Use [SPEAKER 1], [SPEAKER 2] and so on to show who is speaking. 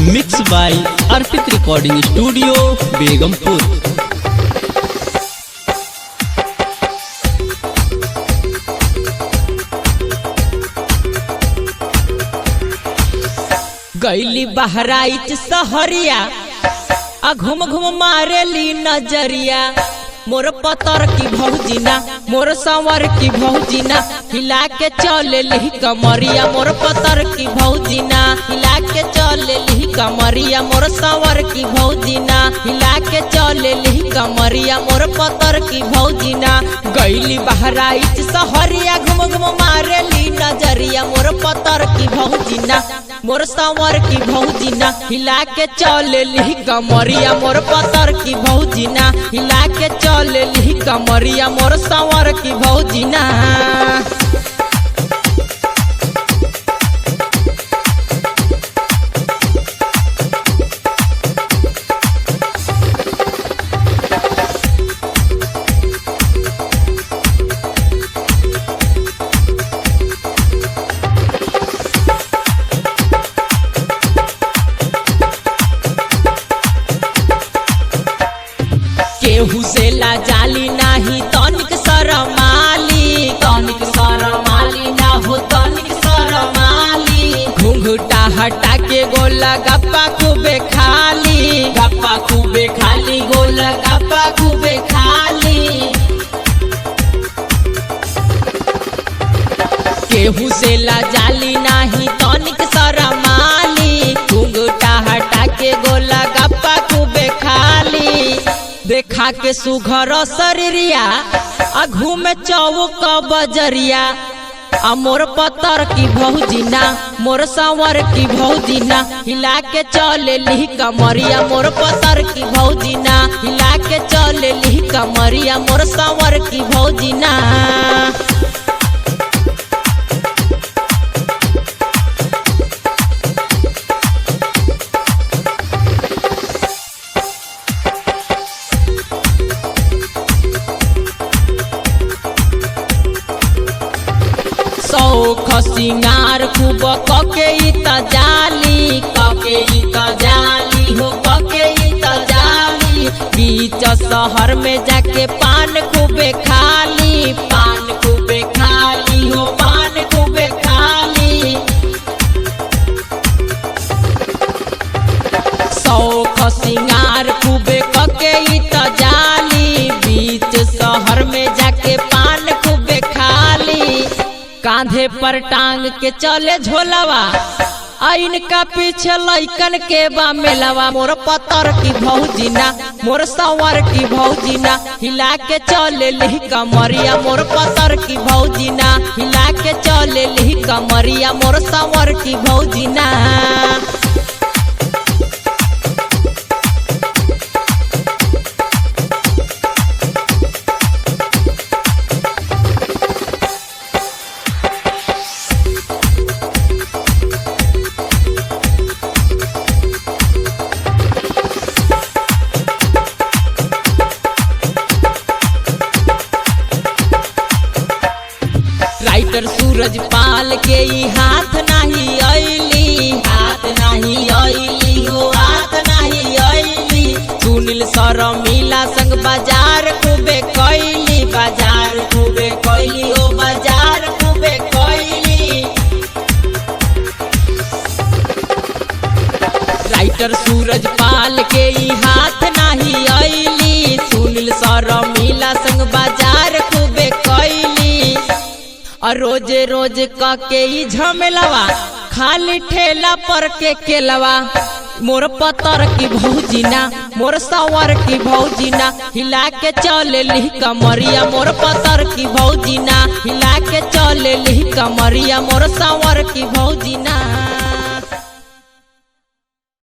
[SPEAKER 1] Mix by Arpit recording studio Begampur.
[SPEAKER 2] गईली बहराइच सहरिया आ घूम घूम मारेली नजरिया। मोर पतर की भौजीना मोर संवर की भौजीना हिला के चले ली कमरिया। मोर पतर की भौजीना हिला के चले ली कमरिया। मोर संवर की भौजीना हिला के चले ली कमरिया। मोर पतर की भौजीना गईली बहराइच सहरिया घूम घूम मारेली नजरिया। मोर पतर की भौजीना मोर संवर की भौजीना हिला के चले ली कमरिया। मोर पतर की भौजीना हिला के चले ली कमरिया। मोर संवर की भौजीना केहू से ला जाली नाही तनिक शरमाली। तनिक शरमाली ना हो तनिक शरमाली। घुंघटा हटा के गोला गप्पा खूबे खाली। गप्पा खूबे खाली गोला गप्पा खूबे खाली। केहू से ला जाली नाही तनिक शरमाली। घुंघटा हटा के गोला गप्पा खूबे खाली। देखा के सुघर शरीरिया आ घूमे चौक बजरिया। आ मोर पतर की भौजीना मोर संवर की भौजीना हिला के चले ली कमरिया। मोर पतर की भौजीना हिला के चले ली कमरिया। मोर संवर की भौजीना सौख सिंगार खूब कके जाली। कके जाली हो कके जाली। बीच शहर में जाके पान खूबे खाली। पान खूबे खाली हो पान खूबे खाली। सौख सिंगार खूबे कके जाली। बीच शहर में जाके पान खूबे खाली। कांधे पर टांग के चले झोलावा आइन का पीछे लइकन के बा मेलावा। मोर पतर की भौजीना मोर संवर की भौजीना हिला के चले ली कमरिया। मोर पतर की भौजीना हिला के चले ली कमरिया। मोर संवर की भौजीना राइटर सूरज पाल के ई हाथ नहीं आईली। हाथ नहीं आईली हो हाथ नहीं आईली। सुनील शर्मिला संग बाजार खूबे कैली। बाजार खूबे कैली हो बाजार खूबे कैली। राइटर सूरज पाल के ई हाथ नहीं आईली। सुनील शर्मिला संग बाजार खूबे कैली। और रोजे रोज के ई झमेलवा खाली ठेला पर के केलवा। मोर पतर की भौजीना मोर संवर की भौजीना हिला के चले ली कमरिया। मोर पतर की भौजीना हिला के चले ली कमरिया। मोर संवर की भौजीना।